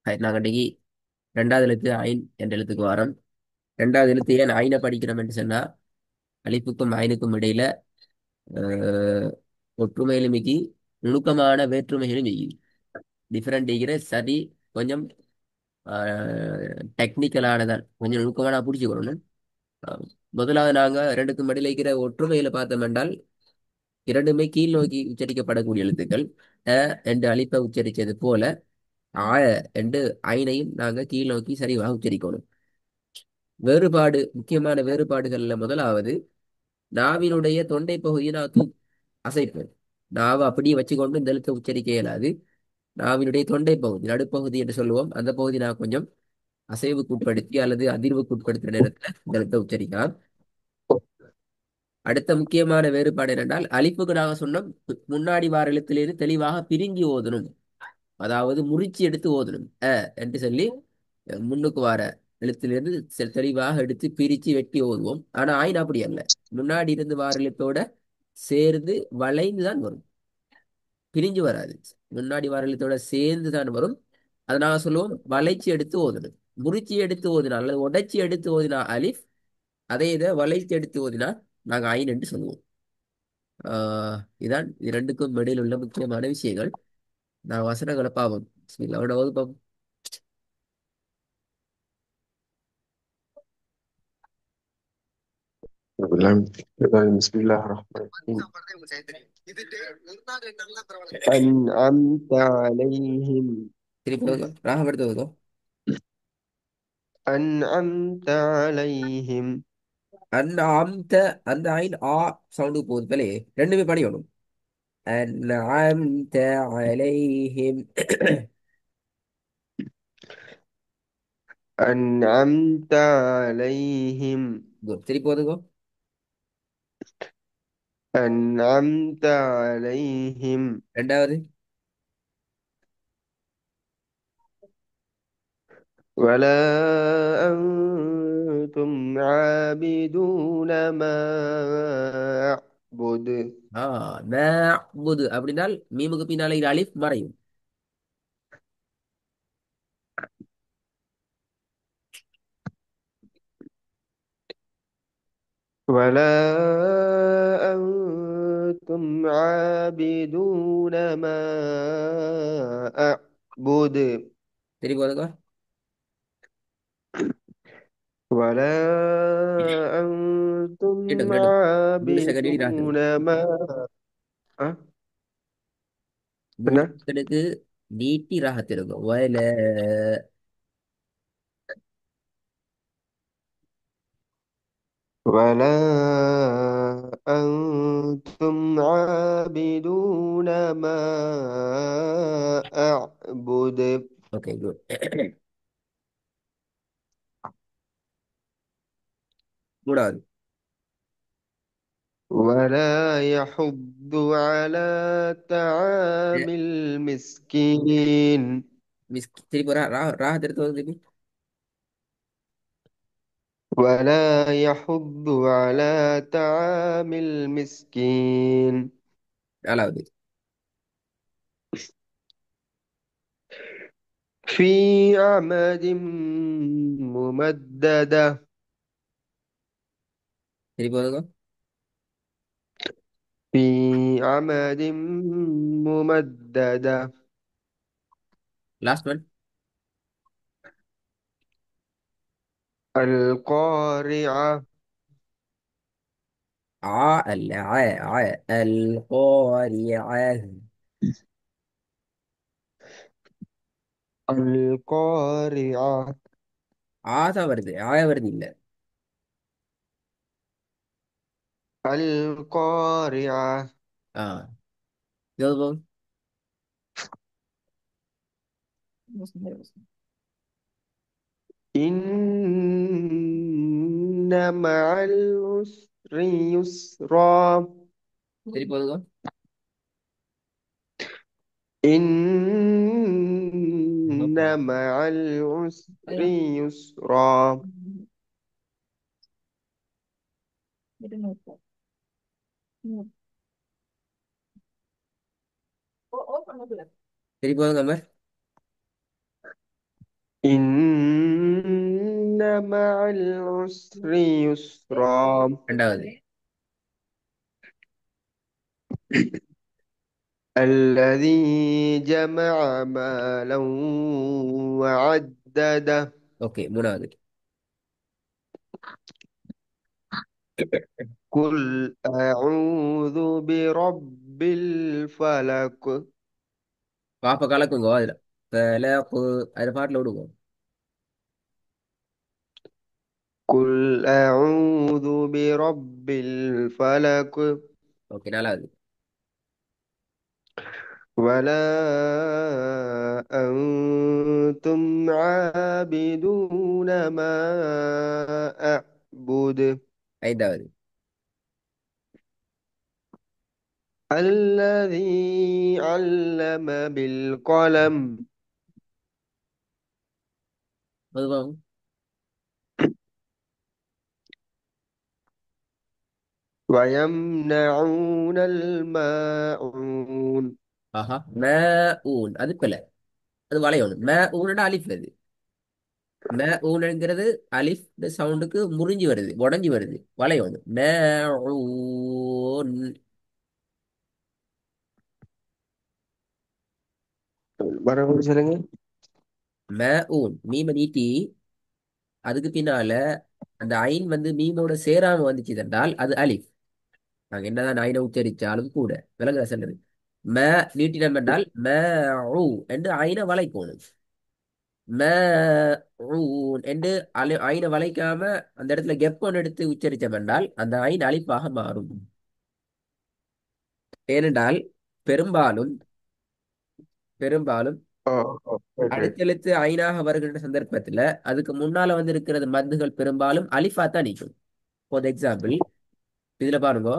நாங்கள் இன்னைக்கு ரெண்டாவது எழுத்து ஐன் என்ற எழுத்துக்கு வரோம். ரெண்டாவது எழுத்து ஏன் ஐனை படிக்கிறோம் என்று சொன்னா அலிப்புக்கும் ஐனுக்கும் இடையில அஹ், ஒற்றுமையிலும் மிகி நுணுக்கமான வேற்றுமைகளும் மிகி டிஃபரெண்ட் டிகிற சரி கொஞ்சம் டெக்னிக்கலானதான் கொஞ்சம் நுணுக்கமான பிடிச்சிக்கணும். அஹ், முதலாவது நாங்க ரெண்டுக்கும் இடையில இருக்கிற ஒற்றுமையில பார்த்தோம் என்றால் இரண்டுமே கீழ் நோக்கி உச்சரிக்கப்படக்கூடிய எழுத்துக்கள். அ என்று அலிப்பை உச்சரித்தது போல ஆ என்று ஐனையும் நாங்க கீழ் நோக்கி சரிவாக உச்சரிக்கணும். வேறுபாடு முக்கியமான வேறுபாடுகள்ல முதலாவது நாவினுடைய தொண்டை பகுதியை நான் அசைப்பேன். நாவை அப்படியே வச்சுக்கொண்டு இந்த எழுத்தை உச்சரிக்க இயலாது. நாவினுடைய தொண்டை பகுதி நடுப்பகுதி என்று சொல்லுவோம், அந்த பகுதி நான் கொஞ்சம் அசைவுக்கு உட்படுத்தி அல்லது அதிர்வுக்கு உட்படுத்துற நேரத்துல இந்த எழுத்தை உச்சரிக்கலாம். அடுத்த முக்கியமான வேறுபாடு என்னென்றால் அலிப்புக்கு நாங்க சொன்னோம் முன்னாடி வார எழுத்திலிருந்து தெளிவாக பிரிஞ்சு ஓதணும். அதாவது முறிச்சு எடுத்து ஓதணும் என்று சொல்லி முன்னுக்கு வர எழுத்திலிருந்து தெளிவாக எடுத்து பிரிச்சு வெட்டி ஓதுவோம். ஆனா ஆயின் அப்படி அல்ல. முன்னாடி இருந்து வார எழுத்தோட சேர்ந்து வளைந்து தான் வரும், பிரிஞ்சு வராது. முன்னாடி வார எழுத்தோட சேர்ந்து தான் வரும். அதை நாங்க சொல்லுவோம் வளைச்சி எடுத்து ஓதணும். முறிச்சி எடுத்து ஓதினா அல்லது உடைச்சி எடுத்து ஓதினா அலிஃப், அதே இதை வளைச்சி எடுத்து ஓதினா நாங்க ஐன் என்று சொல்லுவோம். இதான் இது ரெண்டுக்கும் இடையில் உள்ள முக்கியமான விஷயங்கள். நான் வசனங்களை பார்ப்போம். பிஸ்மில்லாஹ். அவனோட வகுப்போம். بسم الله الرحمن الرحيم. أنعمت عليهم. திருப்பி ராகப்படுத்த வரும். أنعمت عليهم. அந்த அந்த அந்த ஐன் ஆ சவுண்டு போகுது போலே ரெண்டுமே படிக்கணும். أنعمت عليهم. أنعمت عليهم. Good. திருப்பி போதுங்க. أنعمت عليهم. ரெண்டாவது. ولا أنتم عابدون ما أعبد. நஅ்புது அப்படின்னால் மீமுக்கு பின்னால இது அலிஃப் மறையும். ولا أنتم عابدون ما أعبد. திருப்பி போதுங்க. ولا أنتم கேட்டும் கேட்டும். 3 செகண்ட் இடி ராத்திரும். عابدون ما أه؟ மூணு என்ன செகண்டுக்கு நீட்டி ராகத்திருக்கும் வயல. ولا أنتم عابدون ما أعبد. Okay good. மூணாவது. ولا يحض على طعام المسكين. மிஸ் திருப்பி ராகத்திருத்து திருப்பி. ولا يحض على طعام المسكين. நாலாவது. في عمد ممددة. திருப்பி போதுங்க. في عمد ممددة. Last one. القارعة. அல்ல القارعة. القارعة. தான் வருது, வருது இல்ல. القارعة. ஆ இது إن مع العسر يسرا. திருப்பி போதுங்க. إن مع العسر يسرا. திருப்பி போதுங்க அமர். إن مع العسر يسرا ரெண்டாவது. الذي جمع مالا وعدده ஓகே, மூணாவது. قل أعوذ برب الفلق பாப்ப கலக்குங்க அதுல. அதுல பாட்டுல விடுவோம். قل أعوذ برب الفلق ஓகே, நாலாவது. ولا أنتم عابدون ما أعبد ஐந்தாவது. الذي علم بالقلم பொதுவாகும். ويمنعون الماعون ஆஹா, ஊன் அது பிள்ளை. அது வளையணும். ஊனோட அலிஃப் அது. ஊனுங்கிறது அலிஃப் சவுண்டுக்கு முறிஞ்சு வருது, உடஞ்சி வருது, வளையணும். ஊன். மறுபடியும் சொல்லுங்க. ஊன் மீம நீட்டி அதுக்கு பின்னால அந்த ஐன் வந்து மீமோட சேராம வந்துச்சு என்றால் அது அலிஃப். நாங்க என்னதான் ஐனை உச்சரிச்சாலும் கூட விலங்குல செல்றது. ம நீட்டினம் என்றால் ஊ என்று ஐனை வளைக்கணும். ம என்று ஐனை வளைக்காம அந்த இடத்துல கெப்போன் எடுத்து உச்சரிச்சோம் என்றால் அந்த ஐன் அலிப்பாக மாறும். ஏனென்றால் பெரும்பாலும் பெரும்பாலும் ஓகே. அடுத்தெழுத்து ஐனாக வருகின்ற சந்தர்ப்பத்துல அதுக்கு முன்னால வந்து இருக்கிறது மத்துகள் பெரும்பாலும் அலிஃபா தான் நிற்கும். ஃபார் எக்ஸாம்பிள், இதுல பாருங்க.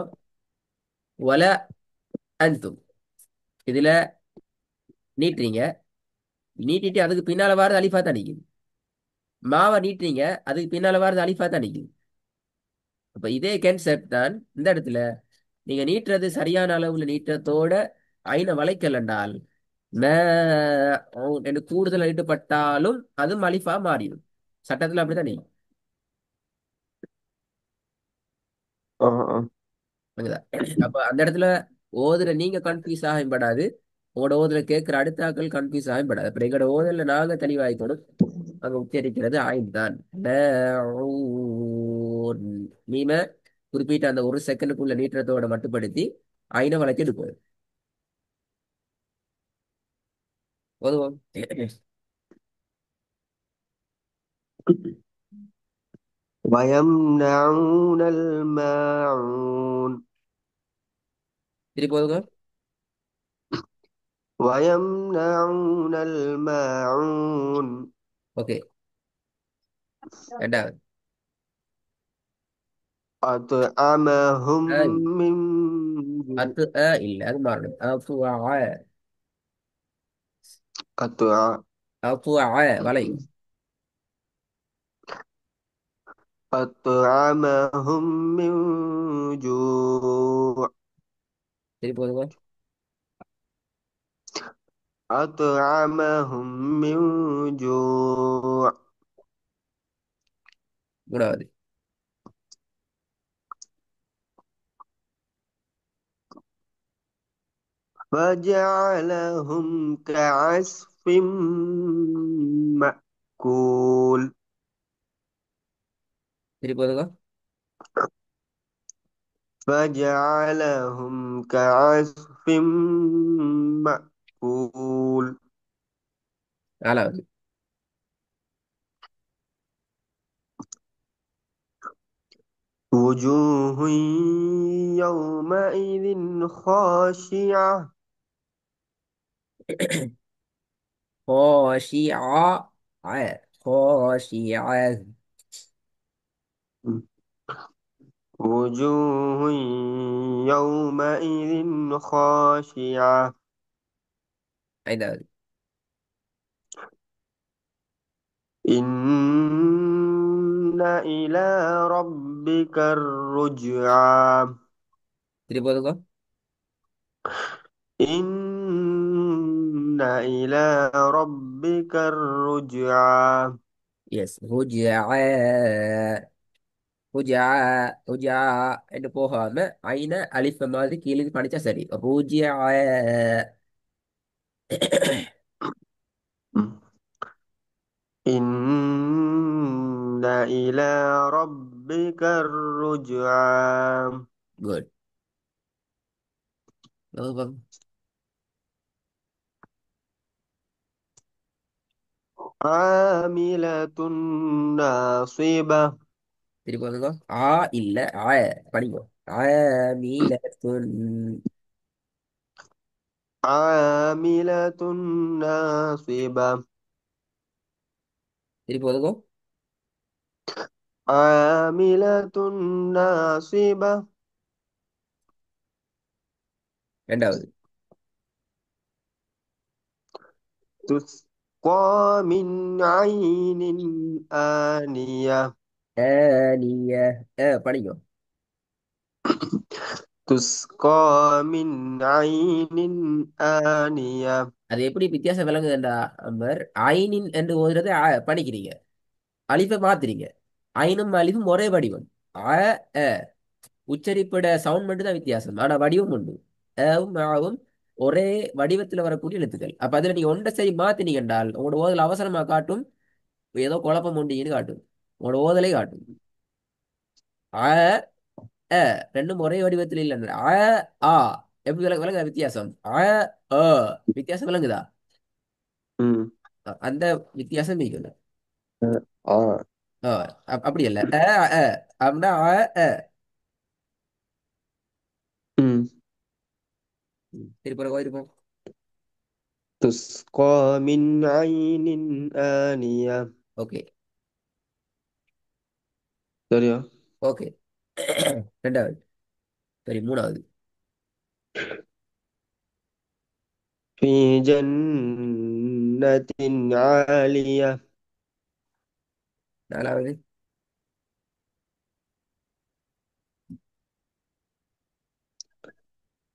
ஒல அந்தும். இதுல நீட்டுறீங்க. நீட்டிட்டு அதுக்கு பின்னால வாரது அலிஃபா தான் நிற்கும். மாவை நீட்டுறீங்க, அதுக்கு பின்னால வாரது அலிஃபா தான் நிற்கும். அப்ப இதே கான்செப்ட் தான் இந்த இடத்துல. நீங்க நீட்டுறது சரியான அளவுல நீட்டத்தோட ஐனை வளைக்கலண்டால் ம என்று கூடுதல் ஈடுபட்டாலும் அதுவும் அலிஃபா மாறிடும். சட்டத்துல அப்படித்தான் நீங்க. ஆ ஆ. புரியுதா? அப்ப அந்த இடத்துல ஓதுல நீங்க கன்ஃபியூஸ் ஆகப்படாது. உங்களோட ஓதுல கேட்கிற அடுத்த ஆட்கள் கன்ஃபியூஸ் ஆகப்படாது. அப்ப எங்களோட ஓதல நாங்க தெளிவாய்க்கணும். அங்க உச்சரிக்கிறது ஆயின் தான். நீம குறிப்பிட்ட அந்த ஒரு செகண்டுக்குள்ள நீட்டத்தோட மட்டுப்படுத்தி ஐனை வளைச்சு எடுப்போம். ஓதுவோம். ويمنعون الماعون திருப்பி ஓதுங்க. ويمنعون الماعون ஓகே, ரெண்டாவது. أطعمهم ஆ, من அத்து இல்ல, அது மாறணும். أطع- வலை. أطعمهم من جوع திருப்பி ஓதுங்க. أطعمهم من جوع மூணாவது. فجعلهم كعصف مأكول திருப்பி ஓதுங்க. فجعلهم كعصف مأكول நாலாவது. وجوه يومئذ خاشعة خاشعة. خاشعة. وجوه يومئذ خاشعة ஐந்தாவது. إن إلى ربك الرجعى திருப்பி ஓதுங்க. إلى ربك الرجعى எஸ் ஹுஜா ஹுஜா ஹுஜா என்று போகாம ஐன அலிஃப மாதிரி கீழே படிச்சா சரி ஹுஜா إن إلى ربك الرجعى குட் عاملة ناصبة திருப்பி வந்துங்க ஆ இல்ல ஆ படிங்க ஆமீலத்துன் عاملة ناصبة திருப்பி வந்துங்க عاملة ناصبة ரெண்டாவது تسقى من عين آنية நீங்க படிங்க تسقى من عين آنية அது எப்படி வித்தியாசம் விளங்குதுண்டா அம்பர் ஐனின் என்று ஓதுறதை படிக்கிறீங்க அலிஃபை மாத்துறீங்க ஐனும் அலிஃபும் ஒரே வடிவம் அ அ. உச்சரிப்போட சவுண்ட் மட்டும் தான் வித்தியாசம் ஆனா வடிவம் உண்டு அவும் ஆவும் ஒரே வடிவத்துல வரக்கூடிய எழுத்துக்கள் அப்ப அதுல நீங்க ஒன்றை சரி மாத்தினீங்க என்றால் உங்களோட ஓதல் அவசரமா காட்டும் ஏதோ குழப்பம் உண்டுன்னு காட்டும் உங்களோட ஓதலை காட்டும் அ அ ரெண்டும் ஒரே வடிவத்தில் இல்லை ஆ எப்படி விளங்குதா வித்தியாசம் அ வித்தியாசம் விளங்குதா ம். அந்த வித்தியாசம் இருக்குது آه. ஆ, அப்படி இல்ல அ அப்படின்னா அ ம். திருப்பி இருப்போம் تسقى من عين آنية ஓகே சரியா ஓகே ரெண்டாவது சரி மூணாவது في جنة عالية நாலாவது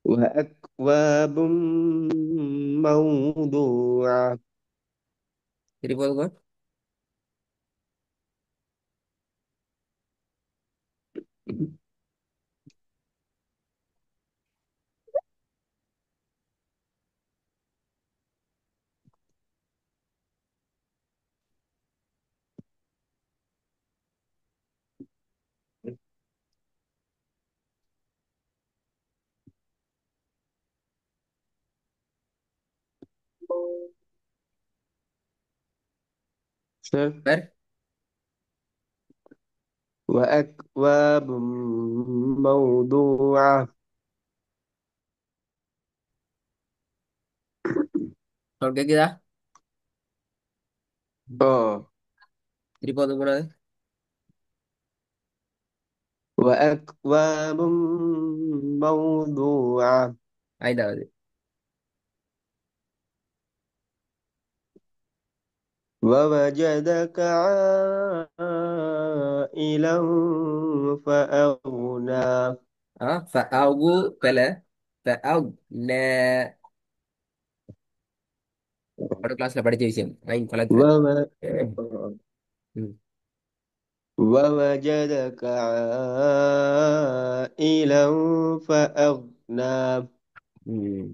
وأكواب موضوعة திருப்பி ஒதுங்க شايف வேற وأكواب موضوعة சவுண்ட் கேக்குதா آه திருப்பி ஒதுங்க மூணாவது وأكواب موضوعة ஐந்தாவது ووجدك عائلا فأغنى ஃபஅவு பெல ஃபஅவ் ந ஒரு கிளாஸ்ல படிச்ச விஷயம் நைன் கலத்துல وو- ம் ووجدك عائلا فأغنى ம்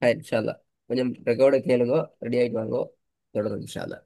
இன்ஷா அல்லாஹ் கொஞ்சம் ரெக்கார்டை கேளுங்க ரெடி ஆயிட்டு வாங்க தொடரும் இன்ஷா அல்லாஹ்